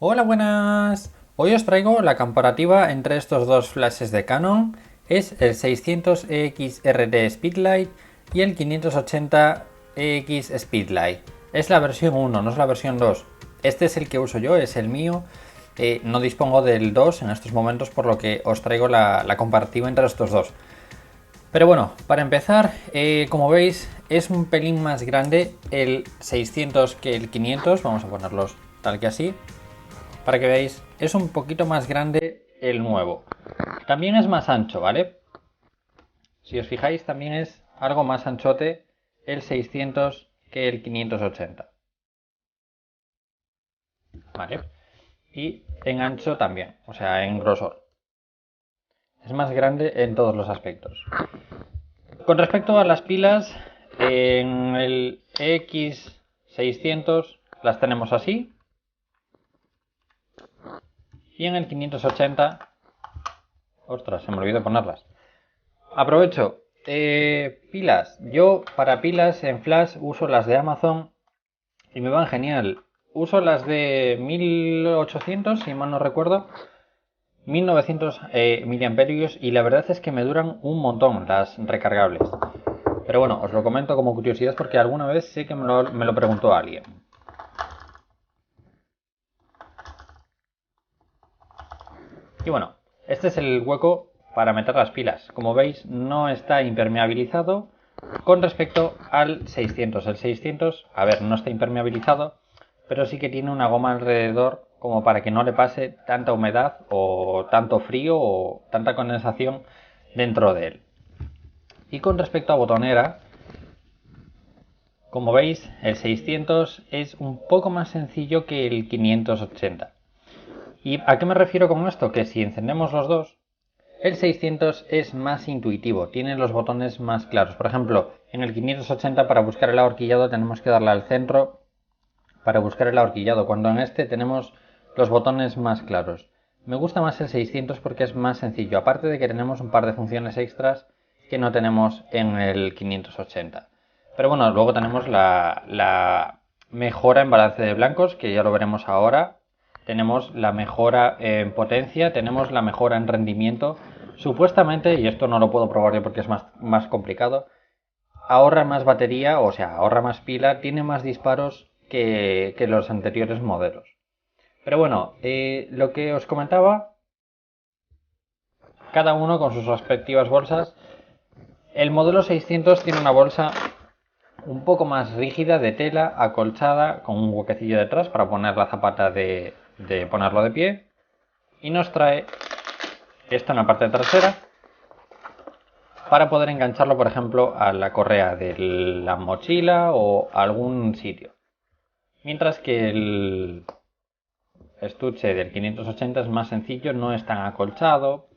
Hola, buenas. Hoy os traigo la comparativa entre estos dos flashes de Canon. Es el 600EX-RT Speedlight y el 580EX Speedlight. Es la versión 1, no es la versión 2. Este es el que uso yo, es el mío. No dispongo del 2 en estos momentos, por lo que os traigo la comparativa entre estos dos. Pero bueno, para empezar, como veis, es un pelín más grande el 600 que el 500. Vamos a ponerlos tal que así. Para que veáis, es un poquito más grande el nuevo. También es más ancho, ¿vale? Si os fijáis, también es algo más anchote el 600 que el 580. ¿Vale? Y en ancho también, o sea, en grosor. Es más grande en todos los aspectos. Con respecto a las pilas, en el X600 las tenemos así. Y en el 580... Ostras, se me olvidó ponerlas. Aprovecho. Pilas. Yo para pilas en flash uso las de Amazon y me van genial. Uso las de 1800, si mal no recuerdo. 1900 miliamperios y la verdad es que me duran un montón las recargables. Pero bueno, os lo comento como curiosidad porque alguna vez sé que me lo preguntó alguien. Y bueno, este es el hueco para meter las pilas. Como veis, no está impermeabilizado con respecto al 600. El 600, a ver, no está impermeabilizado, pero sí que tiene una goma alrededor como para que no le pase tanta humedad o tanto frío o tanta condensación dentro de él. Y con respecto a botonera, como veis, el 600 es un poco más sencillo que el 580. ¿Y a qué me refiero con esto? Que si encendemos los dos, el 600 es más intuitivo, tiene los botones más claros. Por ejemplo, en el 580 para buscar el ahorquillado tenemos que darle al centro para buscar el ahorquillado, cuando en este tenemos los botones más claros. Me gusta más el 600 porque es más sencillo, aparte de que tenemos un par de funciones extras que no tenemos en el 580. Pero bueno, luego tenemos la mejora en balance de blancos, que ya lo veremos ahora. Tenemos la mejora en potencia, tenemos la mejora en rendimiento. Supuestamente, y esto no lo puedo probar yo porque es más complicado, ahorra más batería, o sea, ahorra más pila, tiene más disparos que los anteriores modelos. Pero bueno, lo que os comentaba, cada uno con sus respectivas bolsas. El modelo 600 tiene una bolsa un poco más rígida de tela, acolchada, con un huequecillo detrás para poner la zapata de ponerlo de pie. Y nos trae esto en la parte trasera para poder engancharlo, por ejemplo, a la correa de la mochila o a algún sitio. Mientras que el estuche del 580 es más sencillo, no es tan acolchado.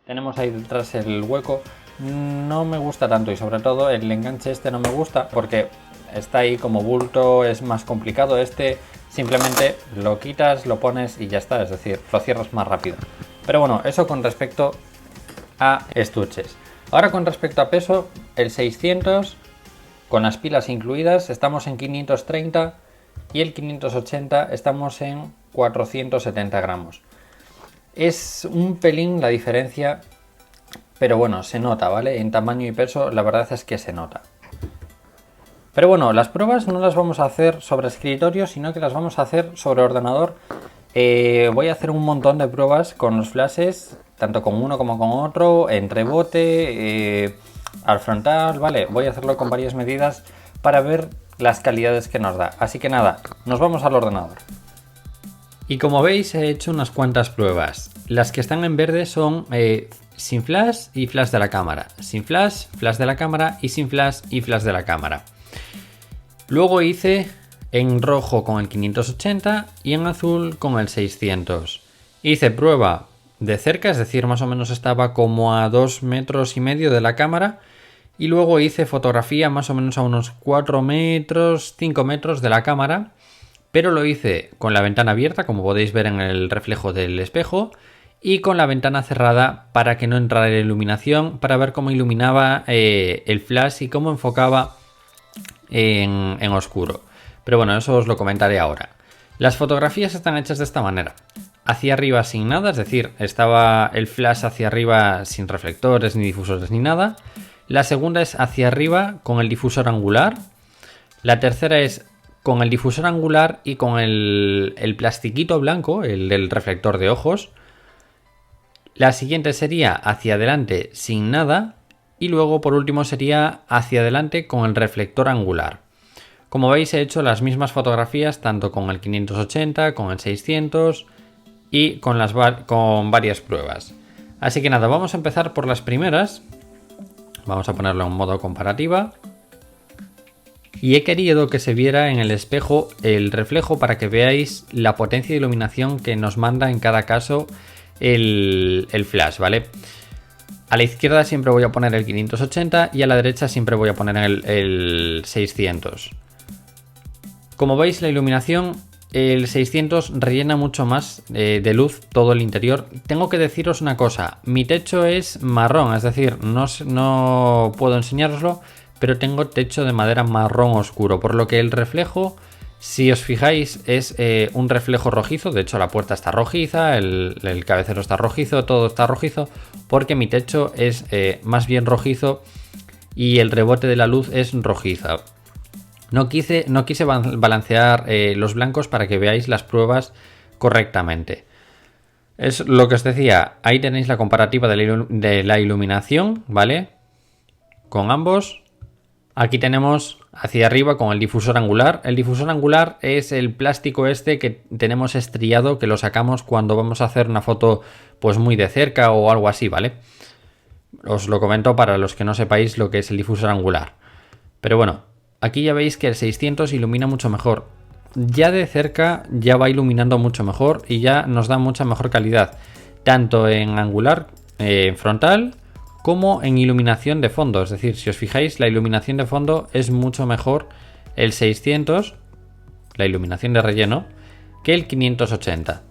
Tenemos ahí detrás el hueco. No me gusta tanto y sobre todo el enganche este no me gusta porque está ahí como bulto, es más complicado. Este simplemente lo quitas, lo pones y ya está, es decir, lo cierras más rápido. Pero bueno, eso con respecto a estuches. Ahora con respecto a peso, el 600 con las pilas incluidas estamos en 530 y el 580 estamos en 470 gramos. Es un pelín la diferencia, pero bueno, se nota, ¿vale? En tamaño y peso la verdad es que se nota. Pero bueno, las pruebas no las vamos a hacer sobre escritorio, sino que las vamos a hacer sobre ordenador. Voy a hacer un montón de pruebas con los flashes, tanto con uno como con otro, en rebote, al frontal, ¿vale? Voy a hacerlo con varias medidas para ver las calidades que nos da. Así que nada, nos vamos al ordenador. Y como veis he hecho unas cuantas pruebas. Las que están en verde son sin flash y flash de la cámara. Sin flash, flash de la cámara y sin flash y flash de la cámara. Luego hice en rojo con el 580 y en azul con el 600. Hice prueba de cerca, es decir, más o menos estaba como a 2,5 metros de la cámara. Y luego hice fotografía más o menos a unos 4 metros, 5 metros de la cámara. Pero lo hice con la ventana abierta, como podéis ver en el reflejo del espejo, y con la ventana cerrada para que no entrara la iluminación, para ver cómo iluminaba el flash y cómo enfocaba en oscuro. Pero bueno, eso os lo comentaré ahora. Las fotografías están hechas de esta manera. Hacia arriba sin nada, es decir, estaba el flash hacia arriba sin reflectores ni difusores ni nada. La segunda es hacia arriba con el difusor angular. La tercera es con el difusor angular y con el plastiquito blanco, el del reflector de ojos. La siguiente sería hacia adelante sin nada. Y luego por último sería hacia adelante con el reflector angular. Como veis, he hecho las mismas fotografías tanto con el 580, con el 600 y con varias pruebas. Así que nada, vamos a empezar por las primeras. Vamos a ponerlo en modo comparativa. Y he querido que se viera en el espejo el reflejo para que veáis la potencia de iluminación que nos manda en cada caso el flash, ¿vale? A la izquierda siempre voy a poner el 580 y a la derecha siempre voy a poner el 600. Como veis, la iluminación, el 600 rellena mucho más de luz todo el interior. Tengo que deciros una cosa, mi techo es marrón, es decir, no puedo enseñároslo, pero tengo techo de madera marrón oscuro, por lo que el reflejo, si os fijáis, es un reflejo rojizo. De hecho, la puerta está rojiza, el cabecero está rojizo, todo está rojizo, porque mi techo es más bien rojizo y el rebote de la luz es rojiza. No quise balancear los blancos para que veáis las pruebas correctamente. Es lo que os decía, ahí tenéis la comparativa de la iluminación, ¿vale? Con ambos. Aquí tenemos hacia arriba con el difusor angular. El difusor angular es el plástico este que tenemos estriado, que lo sacamos cuando vamos a hacer una foto pues muy de cerca o algo así, ¿vale? Os lo comento para los que no sepáis lo que es el difusor angular. Pero bueno, aquí ya veis que el 600 ilumina mucho mejor. Ya de cerca ya va iluminando mucho mejor y ya nos da mucha mejor calidad. Tanto en angular, frontal, como en iluminación de fondo. Es decir, si os fijáis, la iluminación de fondo es mucho mejor el 600, la iluminación de relleno, que el 580.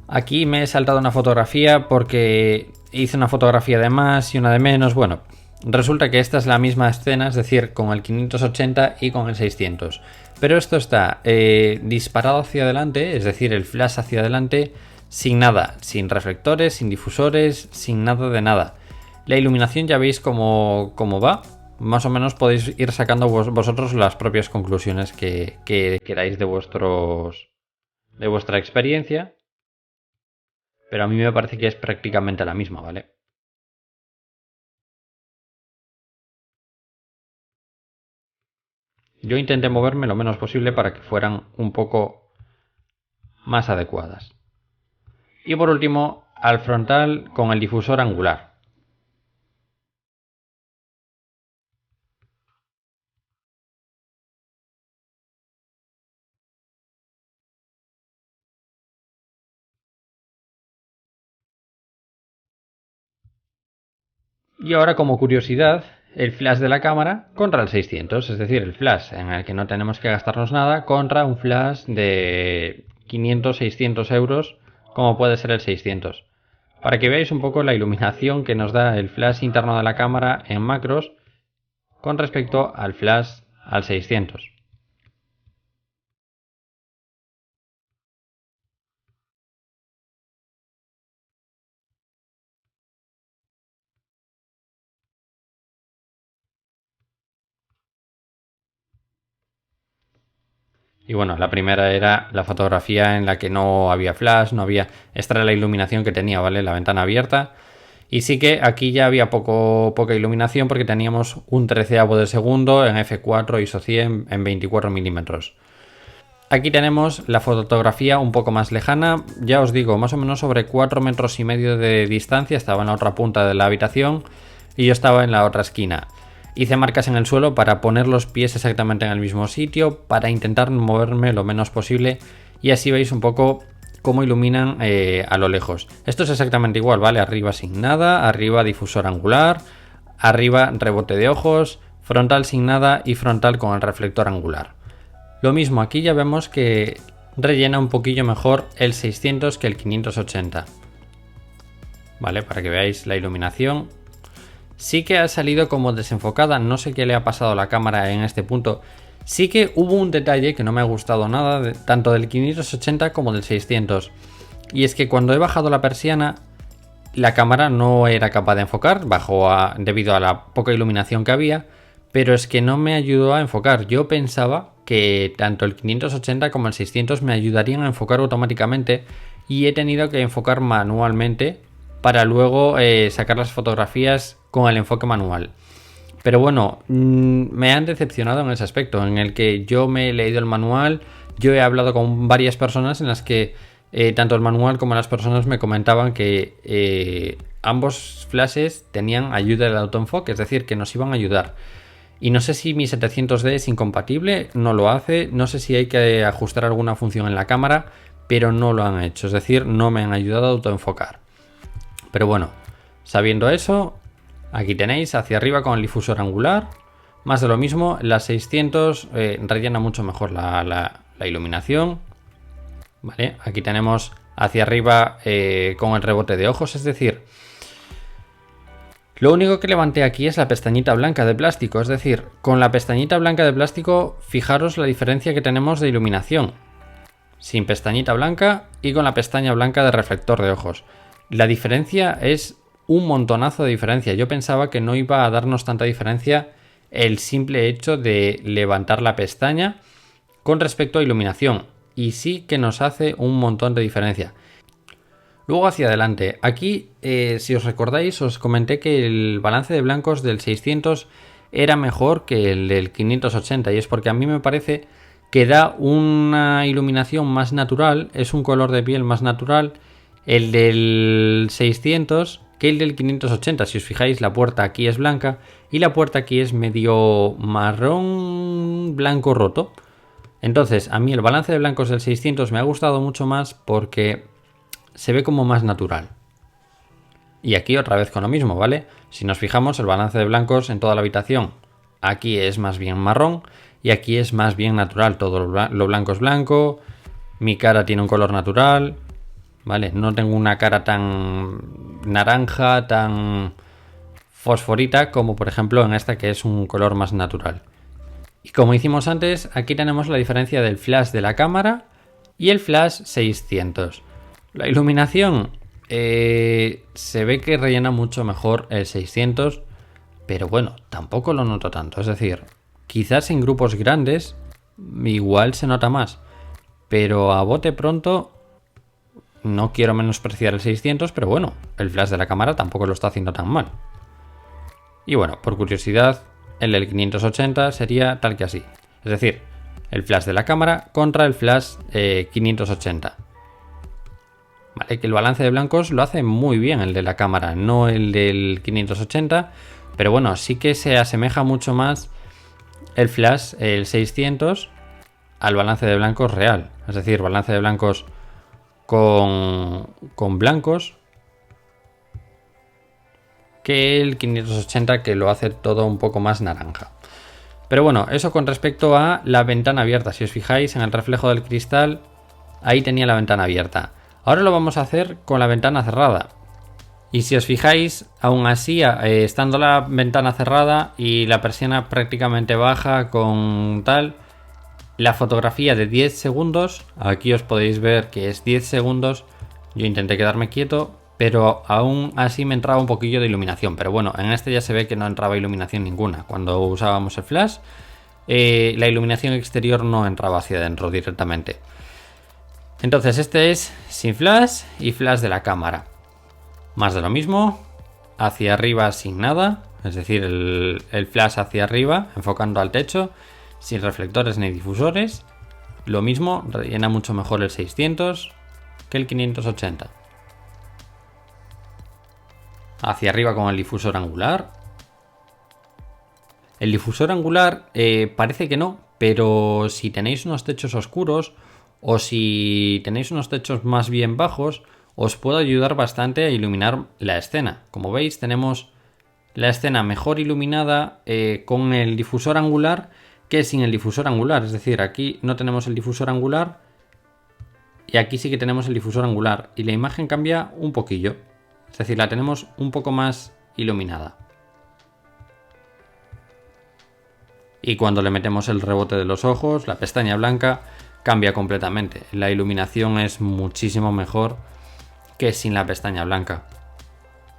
Aquí me he saltado una fotografía porque hice una fotografía de más y una de menos. Bueno, resulta que esta es la misma escena, es decir, con el 580 y con el 600. Pero esto está disparado hacia adelante, es decir, el flash hacia adelante, sin nada, sin reflectores, sin difusores, sin nada de nada. La iluminación ya veis cómo va. Más o menos podéis ir sacando vosotros las propias conclusiones que queráis de vuestra experiencia. Pero a mí me parece que es prácticamente la misma, ¿vale? Yo intenté moverme lo menos posible para que fueran un poco más adecuadas. Y por último, al frontal con el difusor angular. Y ahora, como curiosidad, el flash de la cámara contra el 600, es decir, el flash en el que no tenemos que gastarnos nada contra un flash de 500-600 euros como puede ser el 600. Para que veáis un poco la iluminación que nos da el flash interno de la cámara en macros con respecto al flash al 600. Y bueno, la primera era la fotografía en la que no había flash, no había... Esta era la iluminación que tenía, ¿vale? La ventana abierta. Y sí que aquí ya había poca iluminación porque teníamos un 13avo de segundo en f4 ISO 100 en 24 milímetros. Aquí tenemos la fotografía un poco más lejana, ya os digo, más o menos sobre 4,5 metros de distancia. Estaba en la otra punta de la habitación y yo estaba en la otra esquina. Hice marcas en el suelo para poner los pies exactamente en el mismo sitio, para intentar moverme lo menos posible y así veis un poco cómo iluminan a lo lejos. Esto es exactamente igual, ¿vale? Arriba sin nada, arriba difusor angular, arriba rebote de ojos, frontal sin nada y frontal con el reflector angular. Lo mismo, aquí ya vemos que rellena un poquillo mejor el 600 que el 580. ¿Vale? Para que veáis la iluminación. Sí que ha salido como desenfocada, no sé qué le ha pasado a la cámara en este punto. Sí que hubo un detalle que no me ha gustado nada, tanto del 580 como del 600. Y es que cuando he bajado la persiana, la cámara no era capaz de enfocar, debido a la poca iluminación que había, pero es que no me ayudó a enfocar. Yo pensaba que tanto el 580 como el 600 me ayudarían a enfocar automáticamente y he tenido que enfocar manualmente para luego sacar las fotografías con el enfoque manual. Pero bueno, me han decepcionado en ese aspecto, en el que yo me he leído el manual, yo he hablado con varias personas en las que tanto el manual como las personas me comentaban que ambos flashes tenían ayuda del autoenfoque, es decir, que nos iban a ayudar. Y no sé si mi 700D es incompatible, no lo hace, no sé si hay que ajustar alguna función en la cámara, pero no lo han hecho, es decir, no me han ayudado a autoenfocar. Pero bueno, sabiendo eso, aquí tenéis hacia arriba con el difusor angular, más de lo mismo, la 600 rellena mucho mejor la iluminación. Vale, aquí tenemos hacia arriba con el rebote de ojos, es decir, lo único que levanté aquí es la pestañita blanca de plástico, es decir, con la pestañita blanca de plástico, fijaros la diferencia que tenemos de iluminación, sin pestañita blanca y con la pestaña blanca de reflector de ojos. La diferencia es un montonazo de diferencia. Yo pensaba que no iba a darnos tanta diferencia el simple hecho de levantar la pestaña con respecto a iluminación, y sí que nos hace un montón de diferencia. Luego hacia adelante, aquí si os recordáis os comenté que el balance de blancos del 600 era mejor que el del 580, y es porque a mí me parece que da una iluminación más natural, es un color de piel más natural el del 600 que el del 580. Si os fijáis, la puerta aquí es blanca y la puerta aquí es medio marrón blanco roto. Entonces a mí el balance de blancos del 600 me ha gustado mucho más porque se ve como más natural. Y aquí otra vez con lo mismo, ¿vale? Si nos fijamos, el balance de blancos en toda la habitación, aquí es más bien marrón y aquí es más bien natural. Todo lo blanco es blanco, mi cara tiene un color natural, ¿vale? No tengo una cara tan naranja, tan fosforita como por ejemplo en esta, que es un color más natural. Y como hicimos antes, aquí tenemos la diferencia del flash de la cámara y el flash 600. La iluminación se ve que rellena mucho mejor el 600, pero bueno, tampoco lo noto tanto. Es decir, quizás en grupos grandes igual se nota más, pero a bote pronto no quiero menospreciar el 600, pero bueno, el flash de la cámara tampoco lo está haciendo tan mal. Y bueno, por curiosidad, el del 580 sería tal que así. Es decir, el flash de la cámara contra el flash 580. Vale, que el balance de blancos lo hace muy bien el de la cámara, no el del 580, pero bueno, sí que se asemeja mucho más el flash, el 600, al balance de blancos real. Es decir, balance de blancos con blancos, que el 580, que lo hace todo un poco más naranja. Pero bueno, eso con respecto a la ventana abierta. Si os fijáis en el reflejo del cristal, ahí tenía la ventana abierta. Ahora lo vamos a hacer con la ventana cerrada. Y si os fijáis, aún así, estando la ventana cerrada y la persiana prácticamente baja con tal, la fotografía de 10 segundos, aquí os podéis ver que es 10 segundos, yo intenté quedarme quieto, pero aún así me entraba un poquillo de iluminación. Pero bueno, en este ya se ve que no entraba iluminación ninguna. Cuando usábamos el flash, la iluminación exterior no entraba hacia adentro directamente. Entonces este es sin flash y flash de la cámara. Más de lo mismo, hacia arriba sin nada, es decir, el flash hacia arriba, enfocando al techo, sin reflectores ni difusores. Lo mismo, rellena mucho mejor el 600 que el 580. Hacia arriba con el difusor angular. El difusor angular parece que no, pero si tenéis unos techos oscuros o si tenéis unos techos más bien bajos, os puede ayudar bastante a iluminar la escena. Como veis, tenemos la escena mejor iluminada con el difusor angular que sin el difusor angular. Es decir, aquí no tenemos el difusor angular y aquí sí que tenemos el difusor angular y la imagen cambia un poquillo. Es decir, la tenemos un poco más iluminada. y cuando le metemos el rebote de los ojos, la pestaña blanca cambia completamente. La iluminación es muchísimo mejor que sin la pestaña blanca.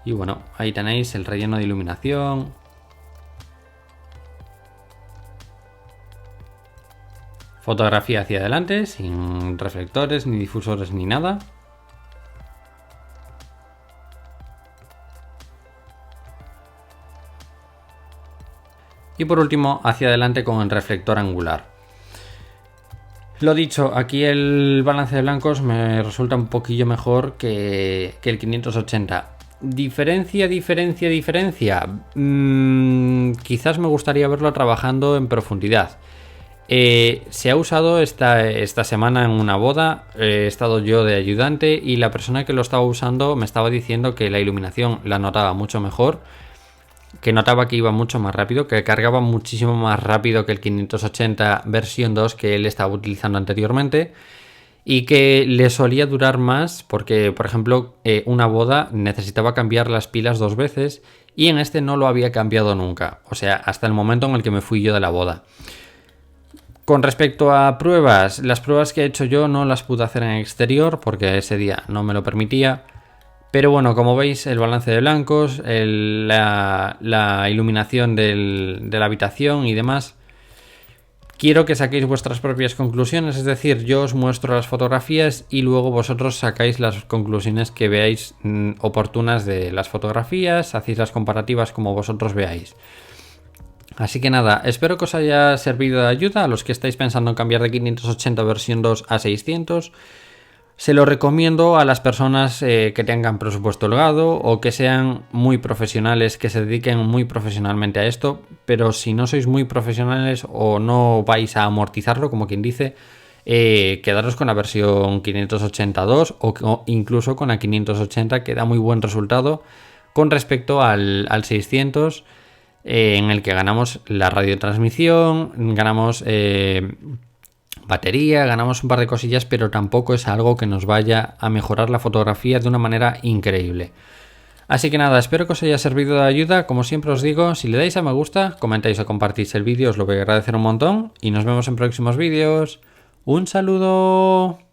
Y bueno, ahí tenéis el relleno de iluminación. Fotografía hacia adelante, sin reflectores, ni difusores, ni nada. Y por último, hacia adelante con el reflector angular. Lo dicho, aquí el balance de blancos me resulta un poquillo mejor que el 580. Diferencia. Quizás me gustaría verlo trabajando en profundidad. Se ha usado esta semana en una boda. He estado yo de ayudante y la persona que lo estaba usando me estaba diciendo que la iluminación la notaba mucho mejor, que notaba que iba mucho más rápido, que cargaba muchísimo más rápido que el 580 versión 2 que él estaba utilizando anteriormente, y que le solía durar más porque, por ejemplo, una boda necesitaba cambiar las pilas 2 veces y en este no lo había cambiado nunca, o sea, hasta el momento en el que me fui yo de la boda. Con respecto a pruebas, las pruebas que he hecho yo no las pude hacer en exterior porque ese día no me lo permitía. Pero bueno, como veis, el balance de blancos, la iluminación de la habitación y demás. Quiero que saquéis vuestras propias conclusiones, es decir, yo os muestro las fotografías y luego vosotros sacáis las conclusiones que veáis oportunas de las fotografías, hacéis las comparativas como vosotros veáis. Así que nada, espero que os haya servido de ayuda a los que estáis pensando en cambiar de 580 versión 2 a 600. Se lo recomiendo a las personas que tengan presupuesto holgado o que sean muy profesionales, que se dediquen muy profesionalmente a esto, pero si no sois muy profesionales o no vais a amortizarlo, como quien dice, quedaros con la versión 580-2 o incluso con la 580, que da muy buen resultado con respecto al 600, en el que ganamos la radiotransmisión, ganamos batería, ganamos un par de cosillas, pero tampoco es algo que nos vaya a mejorar la fotografía de una manera increíble. Así que nada, espero que os haya servido de ayuda. Como siempre os digo, si le dais a me gusta, comentáis o compartís el vídeo, os lo voy a agradecer un montón y nos vemos en próximos vídeos. ¡Un saludo!